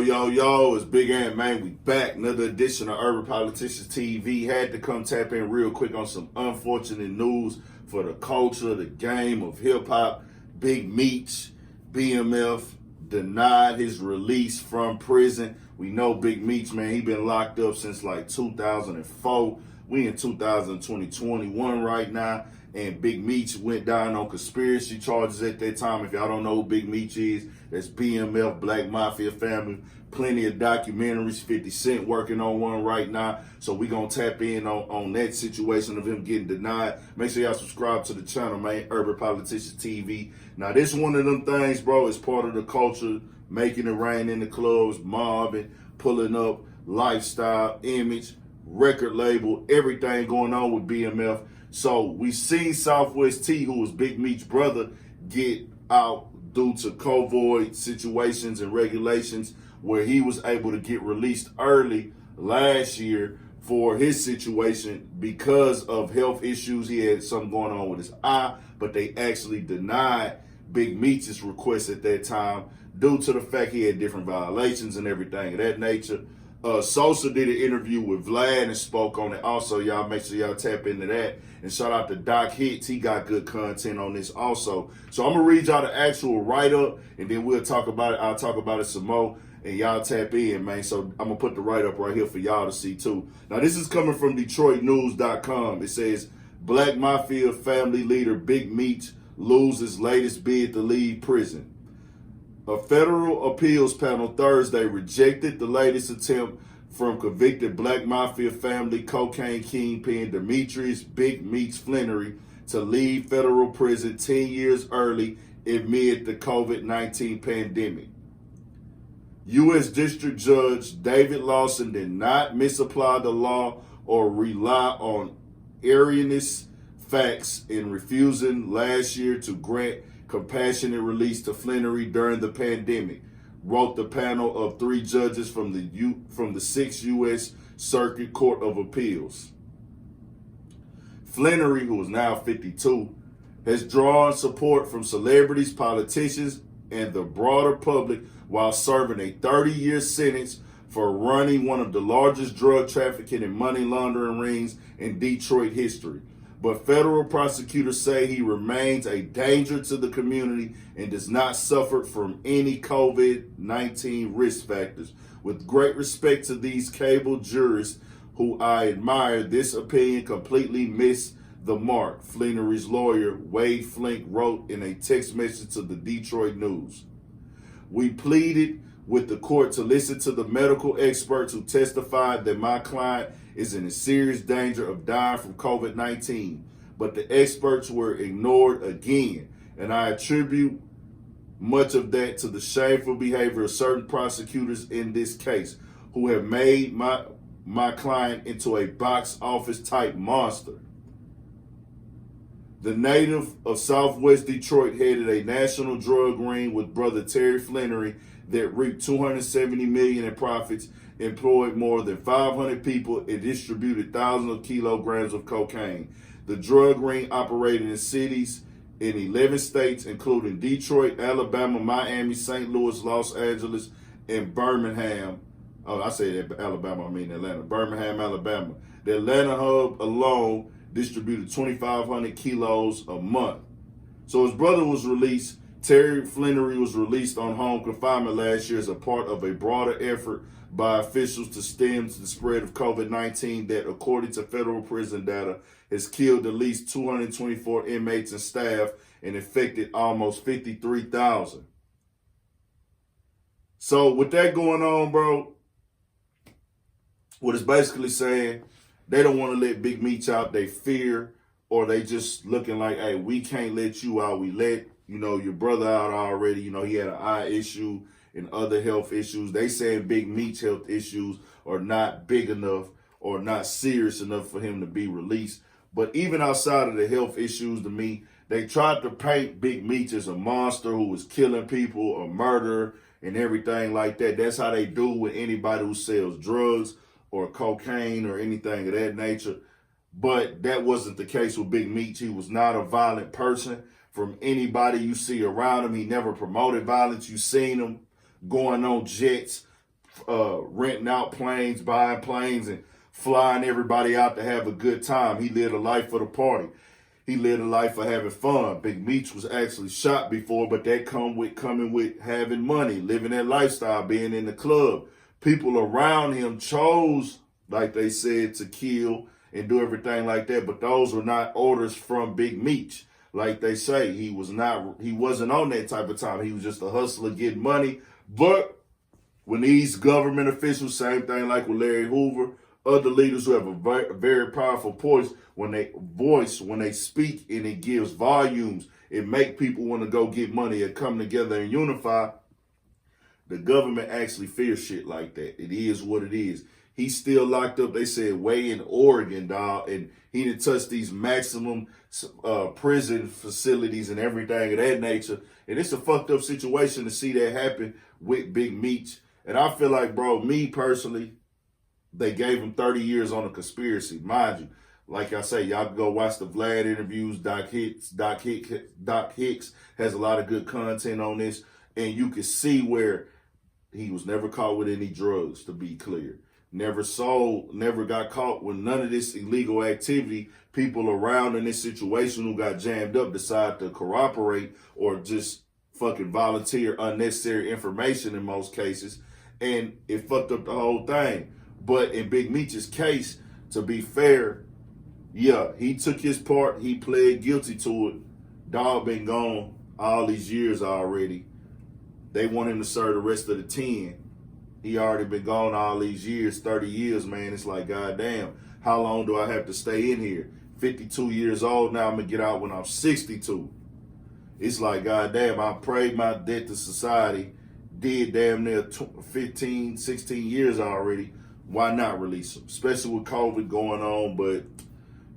Yo, it's Big Ant, man. We back. Another edition of Urban Politicians TV. Had to come tap in real quick on some unfortunate news for the culture, the game of hip-hop. Big Meech, BMF, denied his release from prison. We know Big Meech, man, he been locked up since like 2004. We in 2021 right now. And Big Meech went down on conspiracy charges at that time. If y'all don't know who Big Meech is, that's BMF, Black Mafia family. Plenty of documentaries, 50 Cent working on one right now. So we gonna tap in on that situation of him getting denied. Make sure y'all subscribe to the channel, man, Urban Politicians TV. Now this one of them things, bro, is part of the culture, making it rain in the clubs, mobbing, pulling up, lifestyle, image, record label, everything going on with BMF. So we seen Southwest T, who was Big Meech's brother, get out due to COVID situations and regulations, where he was able to get released early last year for his situation because of health issues. He had something going on with his eye, but they actually denied Big Meech's request at that time due to the fact he had different violations and everything of that nature. Sosa did an interview with Vlad and spoke on it also. Y'all make sure y'all tap into that. And shout out to Doc Hicks. He got good content on this also. So I'm going to read y'all the actual write-up, and then we'll talk about it. I'll talk about it some more, and y'all tap in, man. So I'm going to put the write-up right here for y'all to see, too. Now, this is coming from DetroitNews.com. It says, Black Mafia family leader Big Meech loses latest bid to leave prison. A federal appeals panel Thursday rejected the latest attempt from convicted Black Mafia family cocaine kingpin Demetrius Big Meech Flannery to leave federal prison 10 years early amid the COVID-19 pandemic. U.S. District Judge David Lawson did not misapply the law or rely on erroneous facts in refusing last year to grant compassionate release to Flannery during the pandemic, wrote the panel of 3 judges from the 6th U.S. Circuit Court of Appeals. Flannery, who is now 52, has drawn support from celebrities, politicians, and the broader public while serving a 30-year sentence for running one of the largest drug trafficking and money laundering rings in Detroit history. But federal prosecutors say he remains a danger to the community and does not suffer from any COVID-19 risk factors. With great respect to these cable jurists who I admire, this opinion completely missed the mark, Flannery's lawyer, Wade Flink, wrote in a text message to the Detroit News. We pleaded with the court to listen to the medical experts who testified that my client is in a serious danger of dying from COVID-19, but the experts were ignored again, and I attribute much of that to the shameful behavior of certain prosecutors in this case, who have made my client into a box office type monster. The native of Southwest Detroit headed a national drug ring with brother Terry Flannery that reaped $270 million in profits, employed more than 500 people, and distributed thousands of kilograms of cocaine. The drug ring operated in cities in 11 states, including Detroit, Alabama, Miami, St. Louis, Los Angeles, and Birmingham. Oh, I say Alabama, I mean Atlanta. Birmingham, Alabama. The Atlanta hub alone distributed 2,500 kilos a month. So his brother was released. Terry Flannery was released on home confinement last year as a part of a broader effort by officials to stem the spread of COVID-19 that, according to federal prison data, has killed at least 224 inmates and staff and infected almost 53,000. So with that going on, bro, what it's basically saying, they don't want to let Big Meech out. They fear, or they just looking like, hey, we can't let you out. We let, your brother out already. He had an eye issue and other health issues. They saying Big Meech health issues are not big enough or not serious enough for him to be released. But even outside of the health issues, to me, they tried to paint Big Meech as a monster who was killing people, a murderer, and everything like that. That's how they do with anybody who sells drugs or cocaine or anything of that nature. But that wasn't the case with Big Meech. He was not a violent person. From anybody you see around him, he never promoted violence. You seen him going on jets, renting out planes, buying planes, and flying everybody out to have a good time. He lived a life for the party. He lived a life of having fun. Big Meech was actually shot before, but that coming with having money, living that lifestyle, being in the club. People around him chose, like they said, to kill and do everything like that, but those were not orders from Big Meech. Like they say, he wasn't on that type of time. He was just a hustler getting money. But when these government officials, same thing like with Larry Hoover, other leaders who have a very powerful voice, when they speak and it gives volumes, it make people want to go get money and come together and unify. The government actually fears shit like that. It is what it is. He's still locked up, they said, way in Oregon, dog, and he didn't touch these maximum prison facilities and everything of that nature. And it's a fucked up situation to see that happen with Big Meech. And I feel like, bro, me personally, they gave him 30 years on a conspiracy. Mind you, like I say, y'all can go watch the Vlad interviews. Doc Hicks has a lot of good content on this. And you can see where he was never caught with any drugs, to be clear. Never sold, never got caught with none of this illegal activity. People around in this situation who got jammed up decide to cooperate or just fucking volunteer unnecessary information in most cases. And it fucked up the whole thing. But in Big Meech's case, to be fair, yeah, he took his part. He pled guilty to it. Dog been gone all these years already. They want him to serve the rest of the 10. He already been gone all these years, 30 years, man. It's like, goddamn, how long do I have to stay in here? 52 years old now, I'm going to get out when I'm 62. It's like, goddamn, I paid my debt to society, did damn near 15, 16 years already. Why not release him? Especially with COVID going on. But,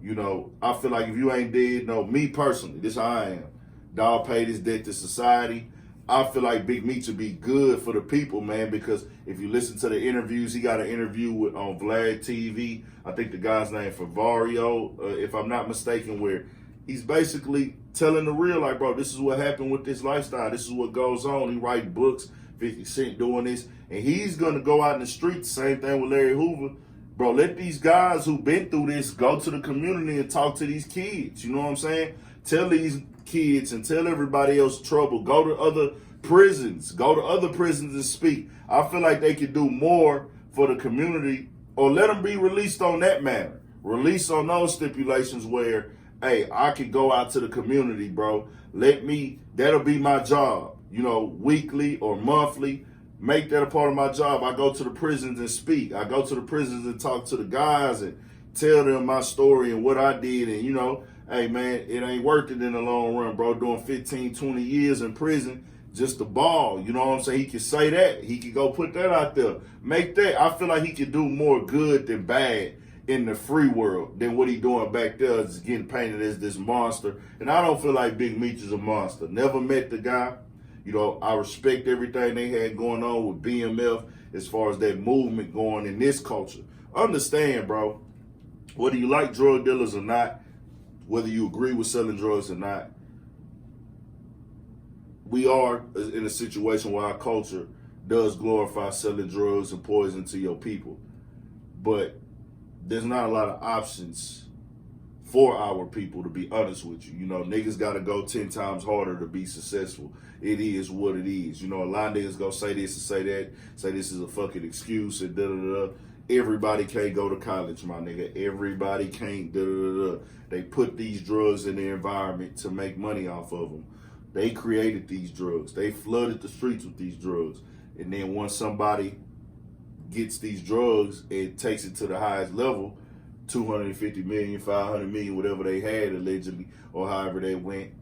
you know, I feel like if you ain't dead, no, me personally, this how I am. Dog paid his debt to society. I feel like Big Meech would be good for the people, man, because if you listen to the interviews, he got an interview with on Vlad TV. I think the guy's name Favario, if I'm not mistaken, where he's basically telling the real, like, bro, this is what happened with this lifestyle. This is what goes on. He write books, 50 Cent doing this, and he's going to go out in the street. Same thing with Larry Hoover. Bro, let these guys who've been through this go to the community and talk to these kids. You know what I'm saying? Tell these kids and tell everybody else trouble. Go to other prisons. Go to other prisons and speak. I feel like they could do more for the community, or let them be released on that matter. Release on those stipulations where, hey, I could go out to the community, bro. That'll be my job, you know, weekly or monthly. Make that a part of my job. I go to the prisons and speak. I go to the prisons and talk to the guys and tell them my story and what I did. And, you know, hey, man, it ain't worth it in the long run, bro. Doing 15, 20 years in prison, just a ball. You know what I'm saying? He could say that. He could go put that out there. Make that. I feel like he could do more good than bad in the free world than what he doing back there is getting painted as this monster. And I don't feel like Big Meech is a monster. Never met the guy. You know, I respect everything they had going on with BMF as far as that movement going in this culture. Understand, bro, whether you like drug dealers or not, whether you agree with selling drugs or not, we are in a situation where our culture does glorify selling drugs and poison to your people. But there's not a lot of options for our people, to be honest with you. You know, niggas got to go 10 times harder to be successful. It is what it is. You know, a lot of niggas go say this and say that, say this is a fucking excuse and da-da-da. Everybody can't go to college, my nigga. Everybody can't da-da-da. They put these drugs in their environment to make money off of them. They created these drugs. They flooded the streets with these drugs. And then once somebody gets these drugs and takes it to the highest level, 250 million, 500 million, whatever they had allegedly, or however they went,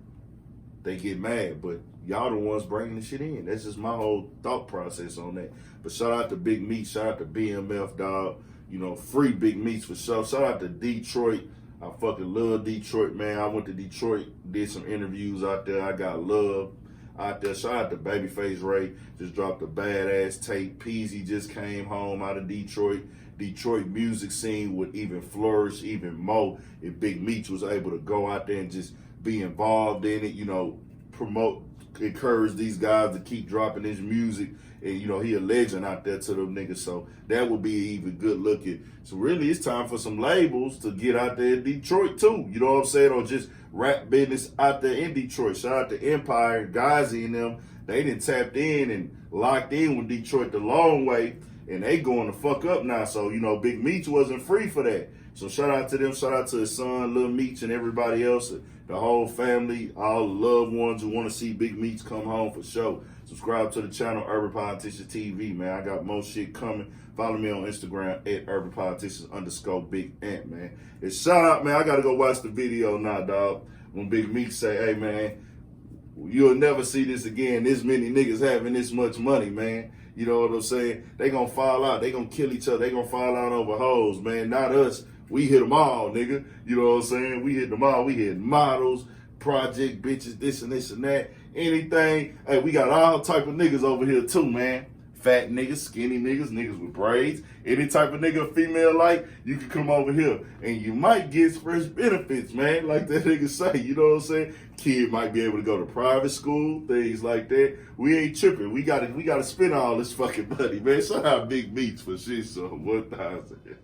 they get mad. But y'all the ones bringing the shit in. That's just my whole thought process on that. But shout out to Big Meech, shout out to BMF, dog. You know, free Big Meech for sure. Shout out to Detroit. I fucking love Detroit, man. I went to Detroit, did some interviews out there. I got love out there. Shout out to Babyface Ray. Just dropped a badass tape. Peasy just came home out of Detroit. Detroit music scene would even flourish even more if Big Meech was able to go out there and just be involved in it, you know, promote, encourage these guys to keep dropping his music And, you know, he a legend out there to them niggas. So that would be even good looking. So really, it's time for some labels to get out there in Detroit too. You know what I'm saying? Or just rap business out there in Detroit. Shout out to Empire, Gazi and them. They done tapped in and locked in with Detroit the long way. And they going to fuck up now. So, you know, Big Meech wasn't free for that. So shout out to them. Shout out to his son, Lil Meech, and everybody else, the whole family, all the loved ones who want to see Big Meech come home for sure. Subscribe to the channel, Urban Politicians TV, man. I got more shit coming. Follow me on Instagram at UrbanPoliticians_Big Ant, man. And shout out, man. I got to go watch the video now, dog. When Big Meech say, hey, man, you'll never see this again. This many niggas having this much money, man. You know what I'm saying? They gonna fall out. They gonna kill each other. They gonna fall out over hoes, man. Not us. We hit them all, nigga. You know what I'm saying? We hit them all. We hit models, project bitches, this and that. Anything. Hey, we got all type of niggas over here too, man. Fat niggas, skinny niggas, niggas with braids. Any type of nigga female like, you can come over here. And you might get fresh benefits, man. Like that nigga say, you know what I'm saying? Kid might be able to go to private school, things like that. We ain't tripping. We gotta spend all this fucking money, man. Shout out Big Meech for shit, so 1,000.